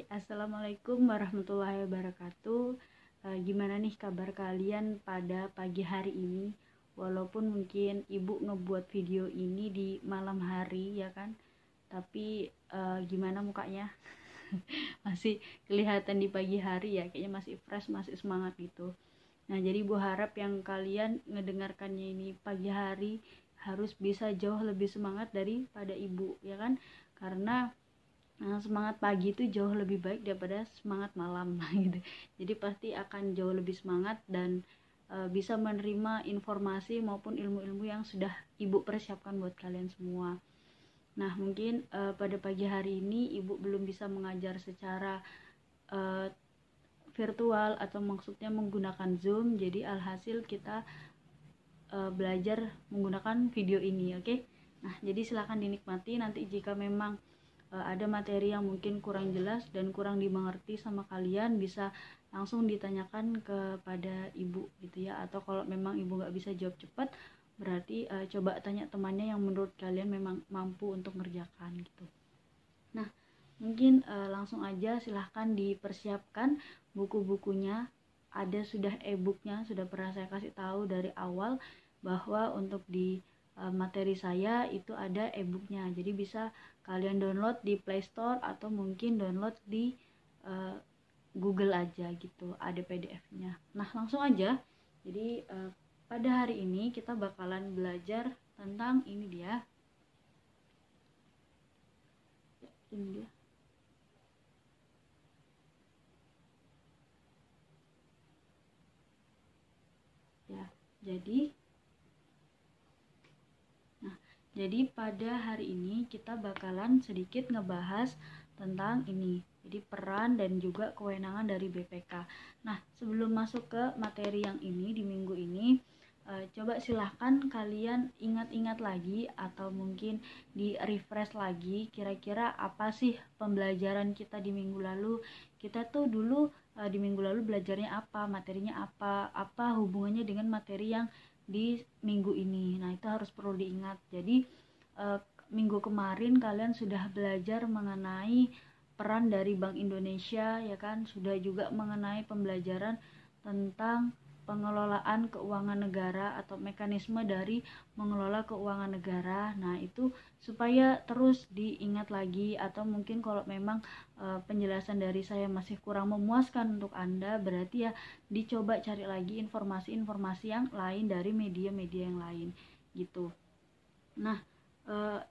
Assalamualaikum warahmatullahi wabarakatuh. Gimana nih kabar kalian pada pagi hari ini? Walaupun mungkin ibu ngebuat video ini di malam hari ya kan, tapi gimana mukanya? Masih kelihatan di pagi hari ya, kayaknya masih fresh, masih semangat gitu. Nah, jadi ibu harap yang kalian ngedengarkannya ini pagi hari harus bisa jauh lebih semangat daripada ibu ya kan, karena semangat pagi itu jauh lebih baik daripada semangat malam gitu. Jadi pasti akan jauh lebih semangat dan bisa menerima informasi maupun ilmu-ilmu yang sudah ibu persiapkan buat kalian semua. Nah, mungkin pada pagi hari ini ibu belum bisa mengajar secara virtual atau maksudnya menggunakan Zoom. Jadi alhasil kita belajar menggunakan video ini, oke? Nah, jadi silakan dinikmati. Nanti jika memang ada materi yang mungkin kurang jelas dan kurang dimengerti sama kalian, bisa langsung ditanyakan kepada ibu gitu ya. Atau kalau memang ibu nggak bisa jawab cepat, berarti coba tanya temannya yang menurut kalian memang mampu untuk ngerjakan gitu. Nah, mungkin langsung aja silahkan dipersiapkan buku-bukunya. Ada sudah e-booknya, sudah pernah saya kasih tahu dari awal bahwa untuk di materi saya itu ada e-booknya, jadi bisa kalian download di Play Store atau mungkin download di Google aja gitu, ada PDF-nya. Nah, langsung aja. Jadi pada hari ini kita bakalan belajar tentang ini dia. Ini dia. Ya, jadi pada hari ini kita bakalan sedikit ngebahas tentang ini. Jadi peran dan juga kewenangan dari BPK. Nah, sebelum masuk ke materi yang ini di minggu ini, coba silahkan kalian ingat-ingat lagi atau mungkin di refresh lagi kira-kira apa sih pembelajaran kita di minggu lalu. Kita tuh dulu di minggu lalu belajarnya apa, materinya apa hubungannya dengan materi yang di minggu ini. Nah, itu harus perlu diingat. Jadi minggu kemarin kalian sudah belajar mengenai peran dari Bank Indonesia ya kan, sudah juga mengenai pembelajaran tentang pengelolaan keuangan negara atau mekanisme dari mengelola keuangan negara. Nah, itu supaya terus diingat lagi, atau mungkin kalau memang penjelasan dari saya masih kurang memuaskan untuk Anda, berarti ya dicoba cari lagi informasi-informasi yang lain dari media-media yang lain gitu. Nah,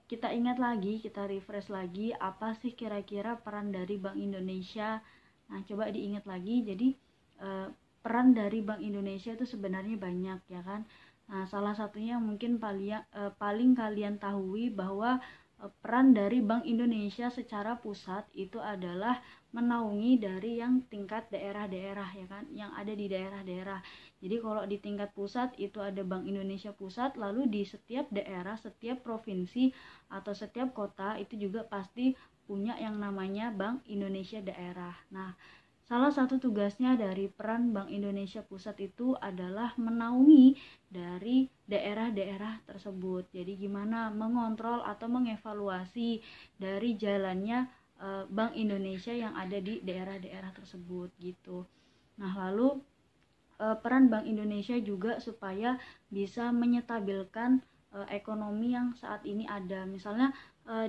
kita ingat lagi, kita refresh lagi apa sih kira-kira peran dari Bank Indonesia. Nah, coba diingat lagi. Jadi peran dari Bank Indonesia itu sebenarnya banyak ya kan. Nah, salah satunya mungkin paling kalian tahui bahwa peran dari Bank Indonesia secara pusat itu adalah menaungi dari yang tingkat daerah-daerah ya kan, yang ada di daerah-daerah. Jadi kalau di tingkat pusat itu ada Bank Indonesia Pusat, lalu di setiap daerah, setiap provinsi atau setiap kota itu juga pasti punya yang namanya Bank Indonesia Daerah. Nah, salah satu tugasnya dari peran Bank Indonesia Pusat itu adalah menaungi dari daerah-daerah tersebut. Jadi gimana mengontrol atau mengevaluasi dari jalannya Bank Indonesia yang ada di daerah-daerah tersebut gitu. Nah, lalu peran Bank Indonesia juga supaya bisa menyetabilkan ekonomi yang saat ini ada. Misalnya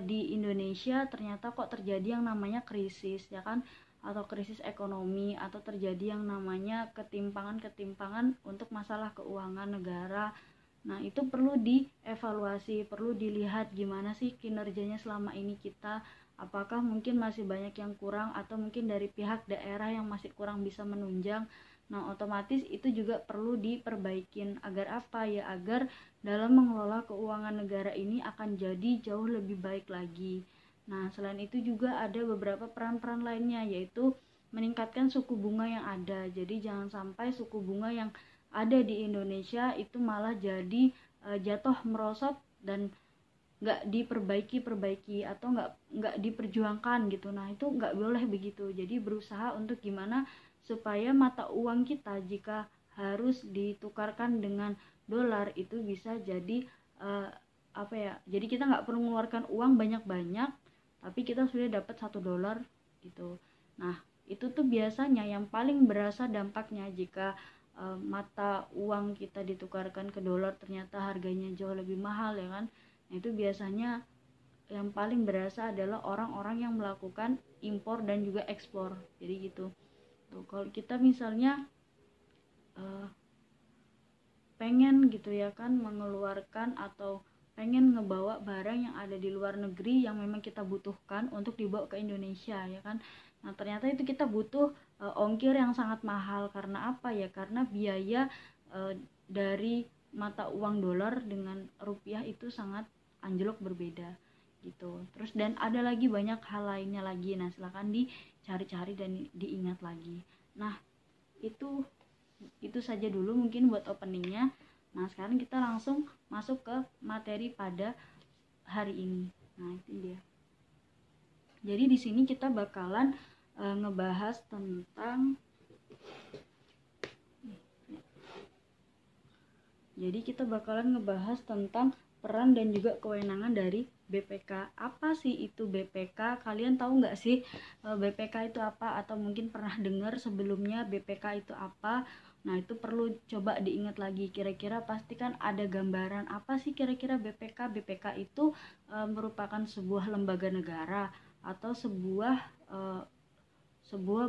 di Indonesia ternyata kok terjadi yang namanya krisis ya kan, atau krisis ekonomi, atau terjadi yang namanya ketimpangan-ketimpangan untuk masalah keuangan negara. Nah, itu perlu dievaluasi, perlu dilihat gimana sih kinerjanya selama ini kita, apakah mungkin masih banyak yang kurang, atau mungkin dari pihak daerah yang masih kurang bisa menunjang. Nah, otomatis itu juga perlu diperbaikin. Agar apa ya? Agar dalam mengelola keuangan negara ini akan jadi jauh lebih baik lagi. Nah, selain itu juga ada beberapa peran-peran lainnya, yaitu meningkatkan suku bunga yang ada. Jadi jangan sampai suku bunga yang ada di Indonesia itu malah jadi jatuh merosot dan nggak diperbaiki atau nggak diperjuangkan gitu. Nah, itu nggak boleh begitu. Jadi berusaha untuk gimana supaya mata uang kita jika harus ditukarkan dengan dolar itu bisa jadi jadi kita nggak perlu mengeluarkan uang banyak-banyak, tapi kita sudah dapat $1 gitu. Nah, itu tuh biasanya yang paling berasa dampaknya jika mata uang kita ditukarkan ke dolar ternyata harganya jauh lebih mahal ya kan. Nah, itu biasanya yang paling berasa adalah orang-orang yang melakukan impor dan juga ekspor. Jadi gitu. Tuh, kalau kita misalnya pengen gitu ya kan mengeluarkan atau pengen ngebawa barang yang ada di luar negeri yang memang kita butuhkan untuk dibawa ke Indonesia ya kan. Nah, ternyata itu kita butuh ongkir yang sangat mahal. Karena apa ya? Karena biaya dari mata uang dolar dengan rupiah itu sangat anjlok berbeda gitu. Terus dan ada lagi banyak hal lainnya lagi. Nah, silakan dicari-cari dan diingat lagi. Nah, itu saja dulu mungkin buat openingnya. Nah, sekarang kita langsung masuk ke materi pada hari ini. Nah, itu dia. Jadi di sini kita bakalan ngebahas tentang peran dan juga kewenangan dari BPK. Apa sih itu BPK? Kalian tahu nggak sih BPK itu apa? Atau mungkin pernah dengar sebelumnya BPK itu apa? Nah, itu perlu coba diingat lagi. Kira-kira pasti kan ada gambaran apa sih kira-kira BPK? BPK itu merupakan sebuah lembaga negara atau sebuah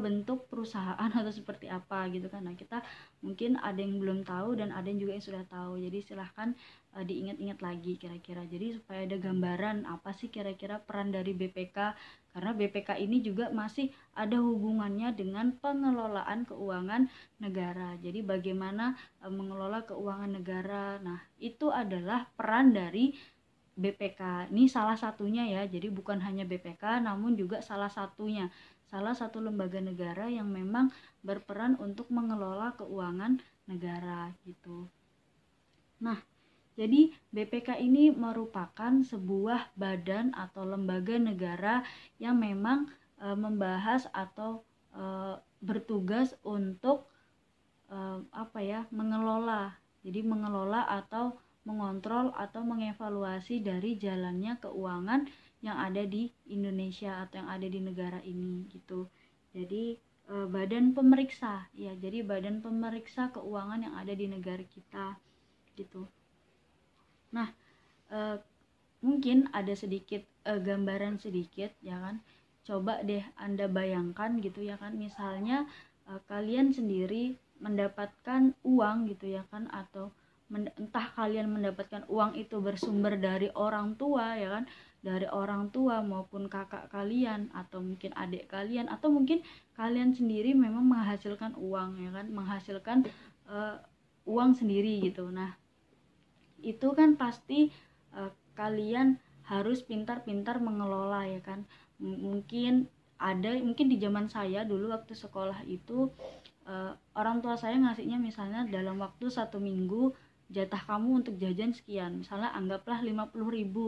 bentuk perusahaan atau seperti apa gitu kan. Nah, kita mungkin ada yang belum tahu dan ada yang juga yang sudah tahu. Jadi silahkan diingat-ingat lagi kira-kira. Jadi supaya ada gambaran apa sih kira-kira peran dari BPK. Karena BPK ini juga masih ada hubungannya dengan pengelolaan keuangan negara. Jadi bagaimana mengelola keuangan negara. Nah, itu adalah peran dari BPK. Ini salah satunya ya. Jadi bukan hanya BPK namun juga salah satu lembaga negara yang memang berperan untuk mengelola keuangan negara gitu. Nah, jadi BPK ini merupakan sebuah badan atau lembaga negara yang memang membahas atau bertugas untuk mengelola. Jadi mengelola atau mengontrol atau mengevaluasi dari jalannya keuangan yang ada di Indonesia atau yang ada di negara ini gitu. Jadi badan pemeriksa ya, jadi badan pemeriksa keuangan yang ada di negara kita gitu. Nah, mungkin ada sedikit gambaran sedikit ya kan. Coba deh Anda bayangkan gitu ya kan, misalnya kalian sendiri mendapatkan uang gitu ya kan, atau entah kalian mendapatkan uang itu bersumber dari orang tua ya kan, dari orang tua maupun kakak kalian atau mungkin adik kalian atau mungkin kalian sendiri memang menghasilkan uang ya kan, menghasilkan uang sendiri gitu. Nah, itu kan pasti kalian harus pintar-pintar mengelola ya kan. Mungkin di zaman saya dulu waktu sekolah itu orang tua saya ngasihnya misalnya dalam waktu 1 minggu jatah kamu untuk jajan sekian, misalnya anggaplah 50.000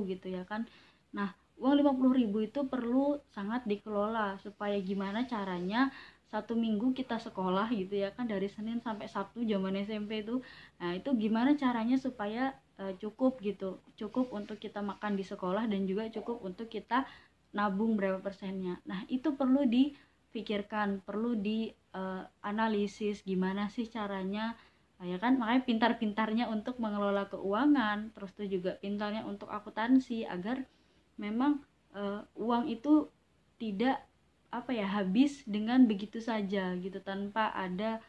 gitu ya kan. Nah, uang 50.000 itu perlu sangat dikelola supaya gimana caranya 1 minggu kita sekolah gitu ya kan, dari Senin sampai Sabtu zaman SMP itu. Nah, itu gimana caranya supaya cukup gitu, cukup untuk kita makan di sekolah dan juga cukup untuk kita nabung berapa persennya. Nah, itu perlu dipikirkan, perlu dianalisis gimana sih caranya ya kan. Makanya pintar-pintarnya untuk mengelola keuangan, terus tuh juga pintarnya untuk akuntansi agar memang uang itu tidak habis dengan begitu saja gitu, tanpa ada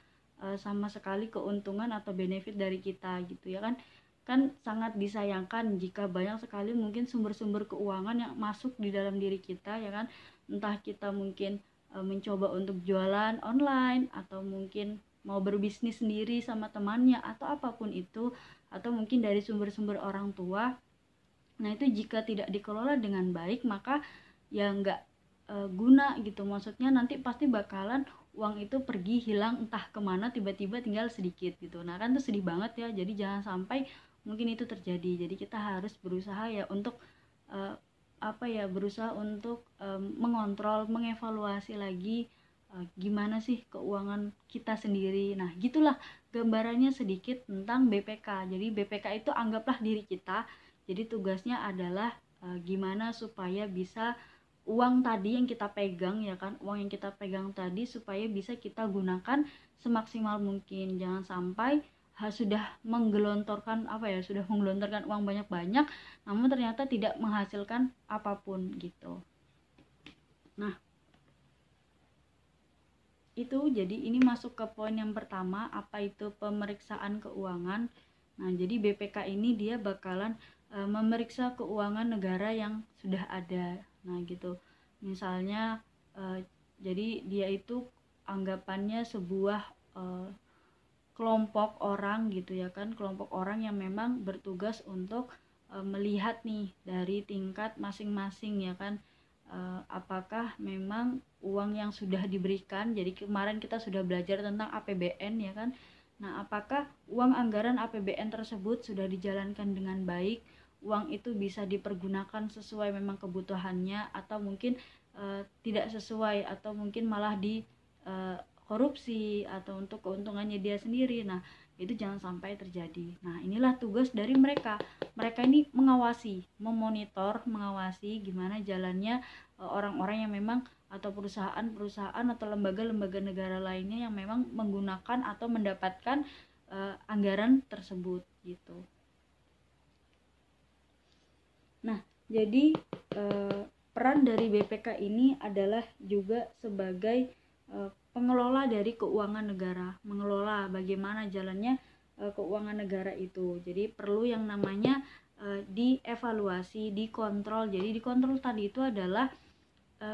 sama sekali keuntungan atau benefit dari kita gitu ya kan. Kan sangat disayangkan jika banyak sekali mungkin sumber-sumber keuangan yang masuk di dalam diri kita ya kan. Entah kita mungkin mencoba untuk jualan online atau mungkin mau berbisnis sendiri sama temannya atau apapun itu, atau mungkin dari sumber-sumber orang tua. Nah, itu jika tidak dikelola dengan baik maka ya nggak guna gitu. Maksudnya nanti pasti bakalan uang itu pergi hilang entah kemana, tiba-tiba tinggal sedikit gitu. Nah, kan itu sedih banget ya. Jadi jangan sampai mungkin itu terjadi. Jadi kita harus berusaha ya untuk berusaha untuk mengontrol, mengevaluasi lagi gimana sih keuangan kita sendiri. Nah, gitulah gambarannya sedikit tentang BPK. Jadi BPK itu anggaplah diri kita. Jadi tugasnya adalah gimana supaya bisa uang tadi yang kita pegang ya kan, uang yang kita pegang tadi supaya bisa kita gunakan semaksimal mungkin. Jangan sampai sudah menggelontorkan uang banyak-banyak namun ternyata tidak menghasilkan apapun gitu. Nah, itu jadi ini masuk ke poin yang pertama, apa itu pemeriksaan keuangan. Nah, jadi BPK ini dia bakalan memeriksa keuangan negara yang sudah ada. Nah, gitu. Misalnya jadi dia itu anggapannya sebuah kelompok orang gitu ya kan, kelompok orang yang memang bertugas untuk melihat nih dari tingkat masing-masing ya kan, apakah memang uang yang sudah diberikan, jadi kemarin kita sudah belajar tentang APBN ya kan, nah apakah uang anggaran APBN tersebut sudah dijalankan dengan baik, uang itu bisa dipergunakan sesuai memang kebutuhannya atau mungkin tidak sesuai atau mungkin malah di korupsi atau untuk keuntungannya dia sendiri. Nah, itu jangan sampai terjadi. Nah, inilah tugas dari mereka. Mereka ini mengawasi, memonitor, mengawasi gimana jalannya orang-orang yang memang atau perusahaan-perusahaan atau lembaga-lembaga negara lainnya yang memang menggunakan atau mendapatkan anggaran tersebut gitu. Nah, jadi peran dari BPK ini adalah juga sebagai pengelola dari keuangan negara, mengelola bagaimana jalannya keuangan negara itu. Jadi perlu yang namanya dievaluasi, dikontrol. Jadi dikontrol tadi itu adalah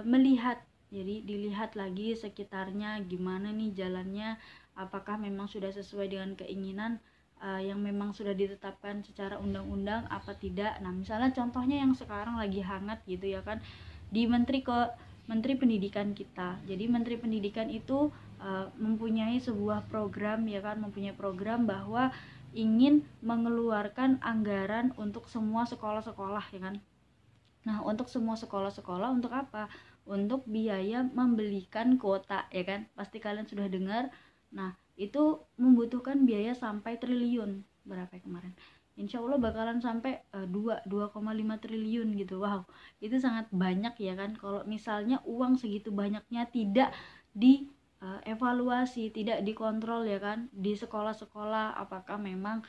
melihat, jadi dilihat lagi sekitarnya gimana nih jalannya, apakah memang sudah sesuai dengan keinginan yang memang sudah ditetapkan secara undang-undang apa tidak. Nah, misalnya contohnya yang sekarang lagi hangat gitu ya kan, di Menteri Pendidikan kita. Jadi Menteri Pendidikan itu mempunyai sebuah program ya kan, mempunyai program bahwa ingin mengeluarkan anggaran untuk semua sekolah-sekolah ya kan. Nah, untuk semua sekolah-sekolah untuk apa? Untuk biaya membelikan kuota ya kan. Pasti kalian sudah dengar. Nah, itu membutuhkan biaya sampai triliun. Berapa ya kemarin? Insya Allah bakalan sampai 2,5 triliun gitu. Wow, itu sangat banyak ya kan. Kalau misalnya uang segitu banyaknya tidak dievaluasi, tidak dikontrol ya kan di sekolah-sekolah, apakah memang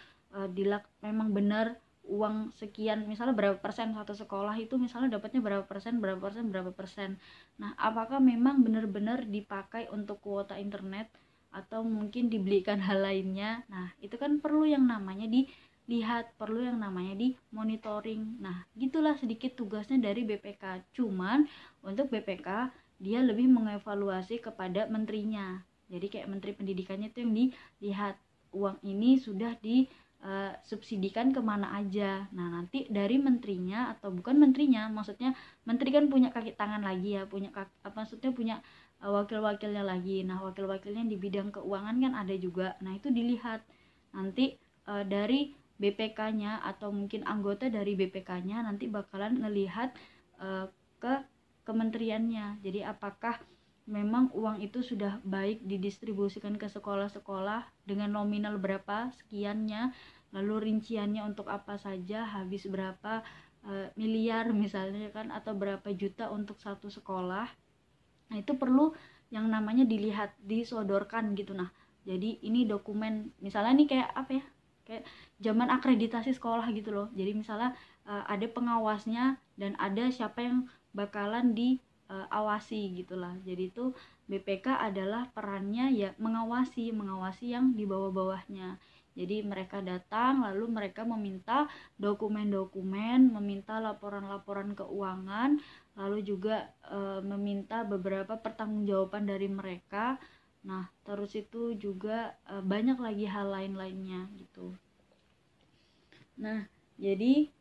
memang benar uang sekian, misalnya berapa persen satu sekolah itu misalnya dapatnya berapa persen. Nah, apakah memang benar-benar dipakai untuk kuota internet atau mungkin dibelikan hal lainnya. Nah, itu kan perlu yang namanya dilihat, perlu yang namanya di monitoring. Nah, gitulah sedikit tugasnya dari BPK. Cuman untuk BPK dia lebih mengevaluasi kepada menterinya. Jadi kayak Menteri Pendidikannya itu yang dilihat uang ini sudah disubsidikan kemana aja. Nah, nanti dari menterinya atau bukan menterinya, maksudnya menteri kan punya kaki tangan lagi ya, maksudnya punya wakil-wakilnya lagi. Nah, wakil-wakilnya di bidang keuangan kan ada juga. Nah, itu dilihat nanti dari BPK-nya atau mungkin anggota dari BPK-nya nanti bakalan ngelihat ke kementeriannya. Jadi apakah memang uang itu sudah baik didistribusikan ke sekolah-sekolah dengan nominal berapa sekiannya, lalu rinciannya untuk apa saja, habis berapa miliar misalnya kan, atau berapa juta untuk satu sekolah. Nah, itu perlu yang namanya dilihat, disodorkan gitu. Nah, jadi ini dokumen, misalnya nih kayak apa ya, kayak zaman akreditasi sekolah gitu loh. Jadi misalnya ada pengawasnya dan ada siapa yang bakalan diawasi gitulah. Jadi itu BPK adalah perannya ya mengawasi yang di bawah-bawahnya. Jadi mereka datang lalu mereka meminta dokumen-dokumen, meminta laporan-laporan keuangan, lalu juga meminta beberapa pertanggungjawaban dari mereka. Nah, terus itu juga banyak lagi hal lain-lainnya gitu. Nah, jadi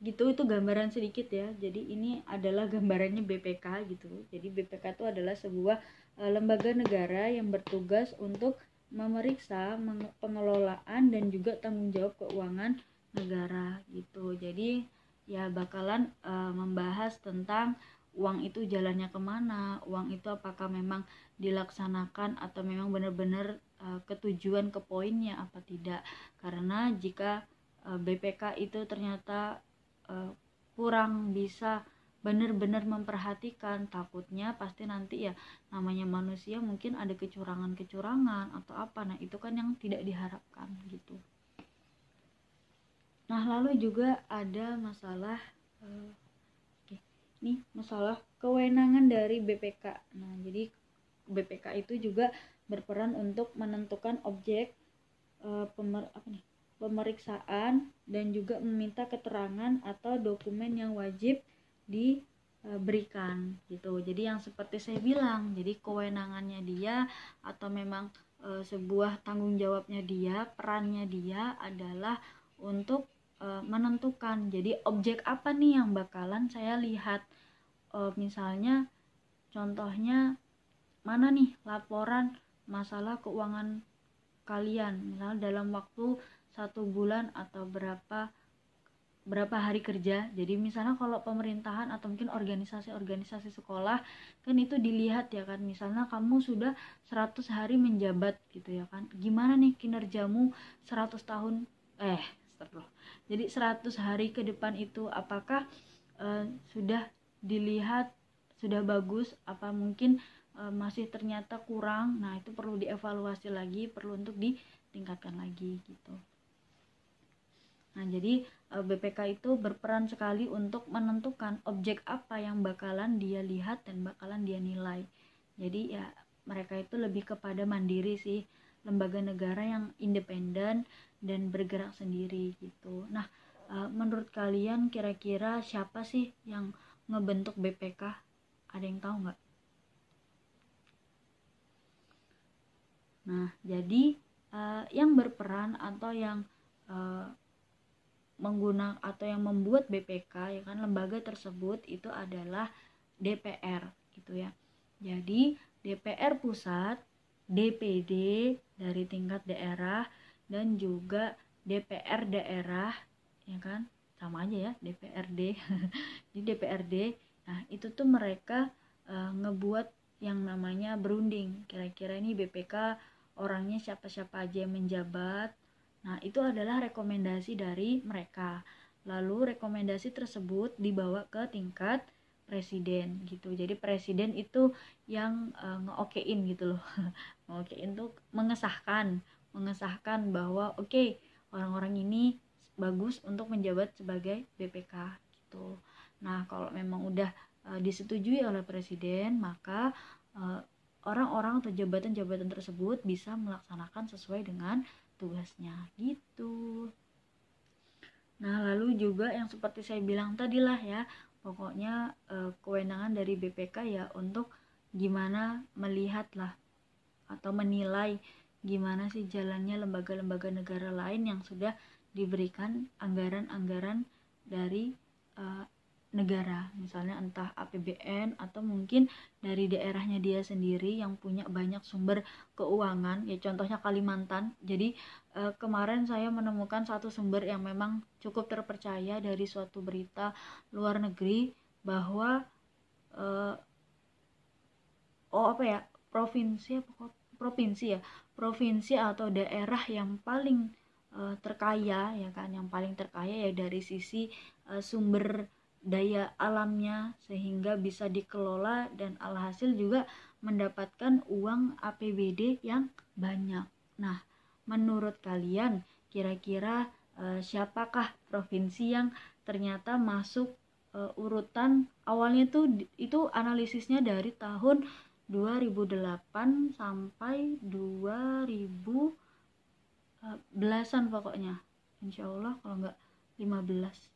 gitu, itu gambaran sedikit ya. Jadi ini adalah gambarannya BPK gitu. Jadi BPK itu adalah sebuah lembaga negara yang bertugas untuk memeriksa pengelolaan dan juga tanggung jawab keuangan negara gitu. Jadi ya bakalan membahas tentang uang itu jalannya kemana, uang itu apakah memang dilaksanakan atau memang benar-benar ketujuan ke poinnya apa tidak. Karena jika BPK itu ternyata kurang bisa benar-benar memperhatikan. Takutnya pasti nanti ya namanya manusia mungkin ada kecurangan-kecurangan atau apa. Nah itu kan yang tidak diharapkan gitu. Nah lalu juga ada masalah masalah kewenangan dari BPK. Nah jadi BPK itu juga berperan untuk menentukan objek pemeriksaan dan juga meminta keterangan atau dokumen yang wajib diberikan gitu. Jadi yang seperti saya bilang, jadi kewenangannya dia atau memang sebuah tanggung jawabnya dia, perannya dia adalah untuk menentukan. Jadi objek apa nih yang bakalan saya lihat. Misalnya contohnya mana nih laporan masalah keuangan kalian, misalnya dalam waktu 1 bulan atau berapa hari kerja. Jadi misalnya kalau pemerintahan atau mungkin organisasi-organisasi sekolah kan itu dilihat ya kan, misalnya kamu sudah 100 hari menjabat gitu ya kan, gimana nih kinerjamu 100 tahun jadi 100 hari ke depan itu apakah sudah dilihat sudah bagus, apa mungkin masih ternyata kurang. Nah itu perlu dievaluasi lagi, perlu untuk ditingkatkan lagi gitu. Nah jadi BPK itu berperan sekali untuk menentukan objek apa yang bakalan dia lihat dan bakalan dia nilai. Jadi ya mereka itu lebih kepada mandiri sih, lembaga negara yang independen dan bergerak sendiri gitu. Nah menurut kalian kira-kira siapa sih yang ngebentuk BPK? Ada yang tahu nggak? Nah jadi yang berperan atau yang menggunakan atau yang membuat BPK ya kan, lembaga tersebut itu adalah DPR gitu ya. Jadi DPR pusat, DPD dari tingkat daerah dan juga DPR daerah ya kan, sama aja ya DPRD. Jadi DPRD, nah itu tuh mereka ngebuat yang namanya berunding, kira-kira ini BPK orangnya siapa-siapa aja yang menjabat. Nah itu adalah rekomendasi dari mereka, lalu rekomendasi tersebut dibawa ke tingkat presiden gitu. Jadi presiden itu yang ngeokein gitu loh. Ngeokein tuh mengesahkan bahwa oke, orang-orang ini bagus untuk menjabat sebagai BPK gitu. Nah kalau memang udah disetujui oleh presiden, maka orang-orang atau jabatan-jabatan tersebut bisa melaksanakan sesuai dengan tugasnya gitu. Nah lalu juga yang seperti saya bilang tadi lah ya, pokoknya kewenangan dari BPK ya untuk gimana melihat lah atau menilai gimana sih jalannya lembaga-lembaga negara lain yang sudah diberikan anggaran-anggaran dari negara, misalnya entah APBN atau mungkin dari daerahnya dia sendiri yang punya banyak sumber keuangan ya, contohnya Kalimantan. Jadi kemarin saya menemukan satu sumber yang memang cukup terpercaya dari suatu berita luar negeri bahwa provinsi atau daerah yang paling terkaya ya kan, yang paling terkaya ya dari sisi sumber daya alamnya sehingga bisa dikelola dan alhasil juga mendapatkan uang APBD yang banyak. Nah, menurut kalian kira-kira siapakah provinsi yang ternyata masuk urutan awalnya itu analisisnya dari tahun 2008 sampai 2000 belasan pokoknya, insya Allah kalau nggak 15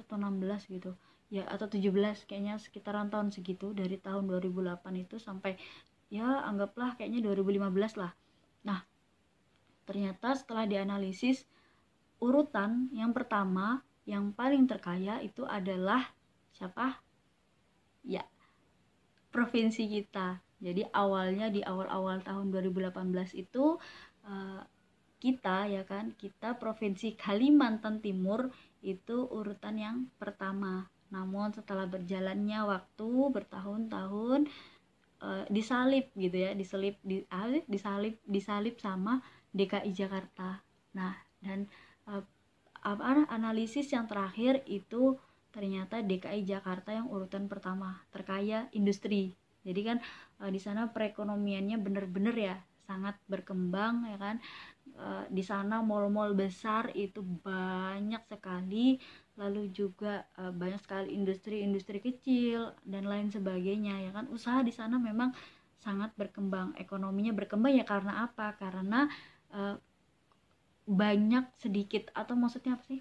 atau 16 gitu ya, atau 17 kayaknya, sekitaran tahun segitu, dari tahun 2008 itu sampai ya anggaplah kayaknya 2015 lah. Nah ternyata setelah dianalisis urutan yang pertama yang paling terkaya itu adalah siapa? Ya provinsi kita. Jadi awalnya di awal-awal tahun 2018 itu kita ya kan, kita provinsi Kalimantan Timur itu urutan yang pertama. Namun setelah berjalannya waktu bertahun-tahun disalip gitu ya, disalip sama DKI Jakarta. Nah dan analisis yang terakhir itu ternyata DKI Jakarta yang urutan pertama terkaya industri. Jadi kan di sana perekonomiannya bener-bener ya sangat berkembang ya kan. Di sana mal-mal besar itu banyak sekali, lalu juga banyak sekali industri-industri kecil dan lain sebagainya ya kan. Usaha di sana memang sangat berkembang, ekonominya berkembang ya karena apa? Karena banyak sedikit atau maksudnya apa sih?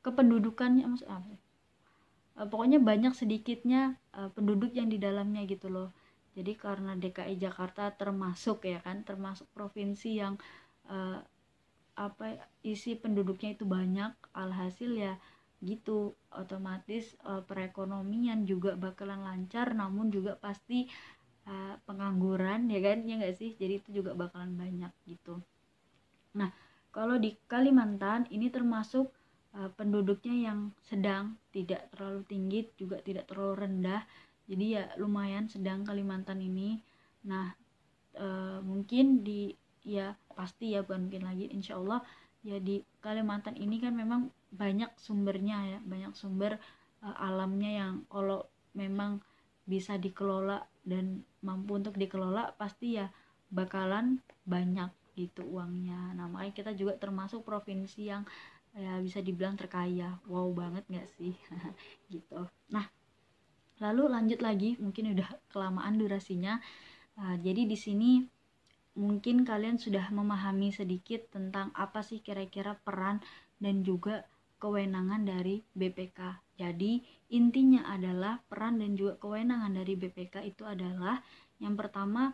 Kependudukannya maksudnya apa sih? Pokoknya banyak sedikitnya penduduk yang di dalamnya gitu loh. Jadi karena DKI Jakarta termasuk ya kan, termasuk provinsi yang isi penduduknya itu banyak, alhasil ya gitu, otomatis perekonomian juga bakalan lancar, namun juga pasti pengangguran ya kan, ya nggak sih, jadi itu juga bakalan banyak gitu. Nah kalau di Kalimantan ini termasuk penduduknya yang sedang, tidak terlalu tinggi juga tidak terlalu rendah, jadi ya lumayan sedang Kalimantan ini. Nah mungkin di ya pasti ya bukan mungkin lagi, insya Allah ya di Kalimantan ini kan memang banyak sumbernya ya, banyak sumber alamnya yang kalau memang bisa dikelola dan mampu untuk dikelola pasti ya bakalan banyak gitu uangnya. Nah makanya kita juga termasuk provinsi yang ya bisa dibilang terkaya. Wow banget gak sih? Gitu. Nah lalu lanjut lagi, mungkin udah kelamaan durasinya. Jadi di sini mungkin kalian sudah memahami sedikit tentang apa sih kira-kira peran dan juga kewenangan dari BPK. Jadi intinya adalah peran dan juga kewenangan dari BPK itu adalah yang pertama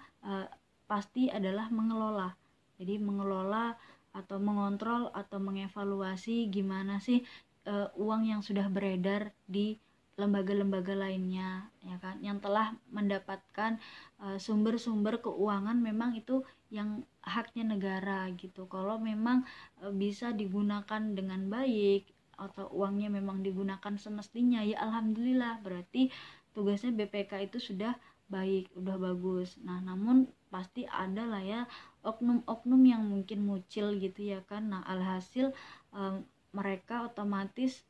pasti adalah mengelola. Jadi mengelola atau mengontrol atau mengevaluasi gimana sih uang yang sudah beredar di lembaga-lembaga lainnya ya kan, yang telah mendapatkan sumber-sumber keuangan memang itu yang haknya negara gitu. Kalau memang bisa digunakan dengan baik atau uangnya memang digunakan semestinya ya alhamdulillah, berarti tugasnya BPK itu sudah baik, udah bagus. Nah namun pasti ada lah ya oknum-oknum yang mungkin mucil gitu ya kan. Nah alhasil mereka otomatis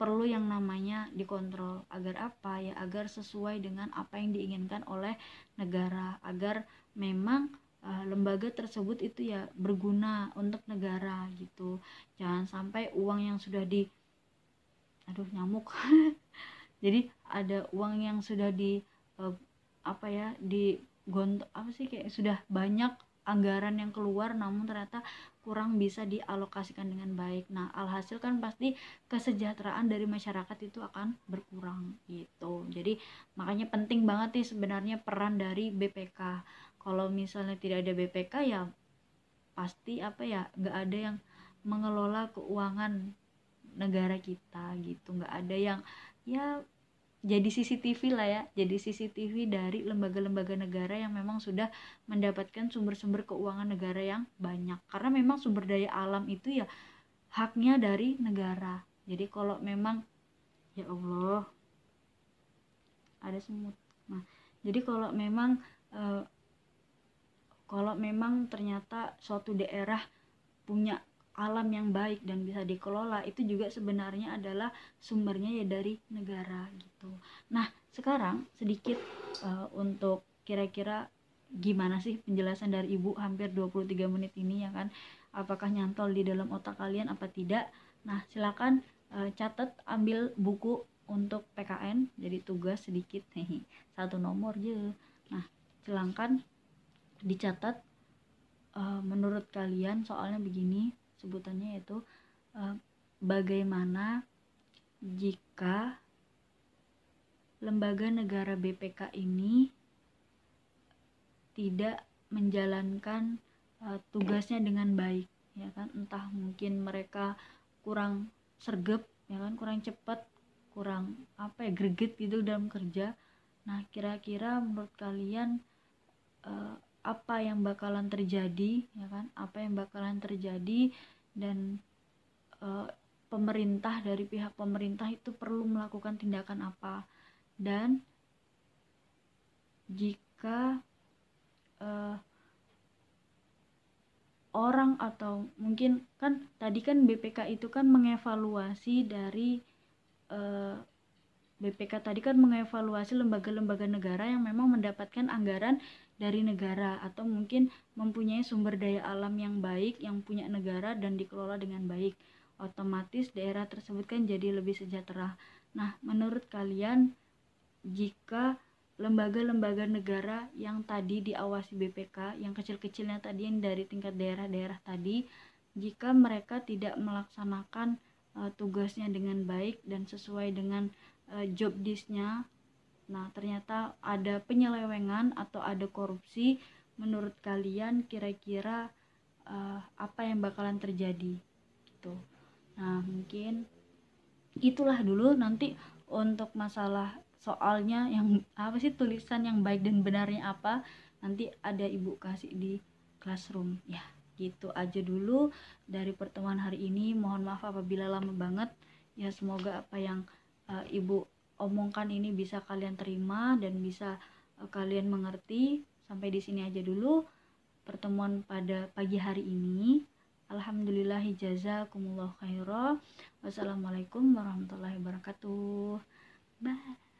perlu yang namanya dikontrol. Agar apa ya, agar sesuai dengan apa yang diinginkan oleh negara, agar memang lembaga tersebut itu ya berguna untuk negara gitu. Jangan sampai uang yang sudah di nyamuk jadi ada uang yang sudah di di gontok kayak sudah banyak anggaran yang keluar namun ternyata kurang bisa dialokasikan dengan baik. Nah alhasil kan pasti kesejahteraan dari masyarakat itu akan berkurang gitu. Jadi makanya penting banget nih sebenarnya peran dari BPK. Kalau misalnya tidak ada BPK ya pasti nggak ada yang mengelola keuangan negara kita gitu, nggak ada yang ya jadi CCTV lah ya, jadi CCTV dari lembaga-lembaga negara yang memang sudah mendapatkan sumber-sumber keuangan negara yang banyak. Karena memang sumber daya alam itu ya haknya dari negara. Jadi kalau memang ya Allah ada semut. Nah, jadi kalau memang ternyata suatu daerah punya alam yang baik dan bisa dikelola, itu juga sebenarnya adalah sumbernya ya dari negara gitu. Nah sekarang sedikit untuk kira-kira gimana sih penjelasan dari ibu hampir 23 menit ini ya kan, apakah nyantol di dalam otak kalian apa tidak. Nah silakan catat, ambil buku untuk PKN jadi tugas sedikit nih, 1 nomor aja. Nah silakan dicatat. Menurut kalian soalnya begini sebutannya, yaitu bagaimana jika lembaga negara BPK ini tidak menjalankan tugasnya dengan baik ya kan, entah mungkin mereka kurang sergap ya kan, kurang cepat, kurang greget gitu dalam kerja. Nah kira-kira menurut kalian apa yang bakalan terjadi ya kan, apa yang bakalan terjadi dan pemerintah, dari pihak pemerintah itu perlu melakukan tindakan apa. Dan jika orang atau mungkin kan tadi kan BPK itu kan mengevaluasi dari BPK tadi kan mengevaluasi lembaga-lembaga negara yang memang mendapatkan anggaran dari negara atau mungkin mempunyai sumber daya alam yang baik, yang punya negara dan dikelola dengan baik. Otomatis daerah tersebut kan jadi lebih sejahtera. Nah, menurut kalian jika lembaga-lembaga negara yang tadi diawasi BPK, yang kecil-kecilnya tadi yang dari tingkat daerah-daerah tadi, jika mereka tidak melaksanakan tugasnya dengan baik dan sesuai dengan job desk-nya, nah ternyata ada penyelewengan atau ada korupsi, menurut kalian kira-kira apa yang bakalan terjadi gitu. Nah mungkin itulah dulu. Nanti untuk masalah soalnya yang apa sih, tulisan yang baik dan benarnya apa, nanti ada ibu kasih di classroom ya. Gitu aja dulu dari pertemuan hari ini. Mohon maaf apabila lama banget ya. Semoga apa yang ibu omongkan ini bisa kalian terima dan bisa kalian mengerti. Sampai di sini aja dulu pertemuan pada pagi hari ini. Alhamdulillahi jazakumullah khairan. Wassalamualaikum warahmatullahi wabarakatuh. Bye.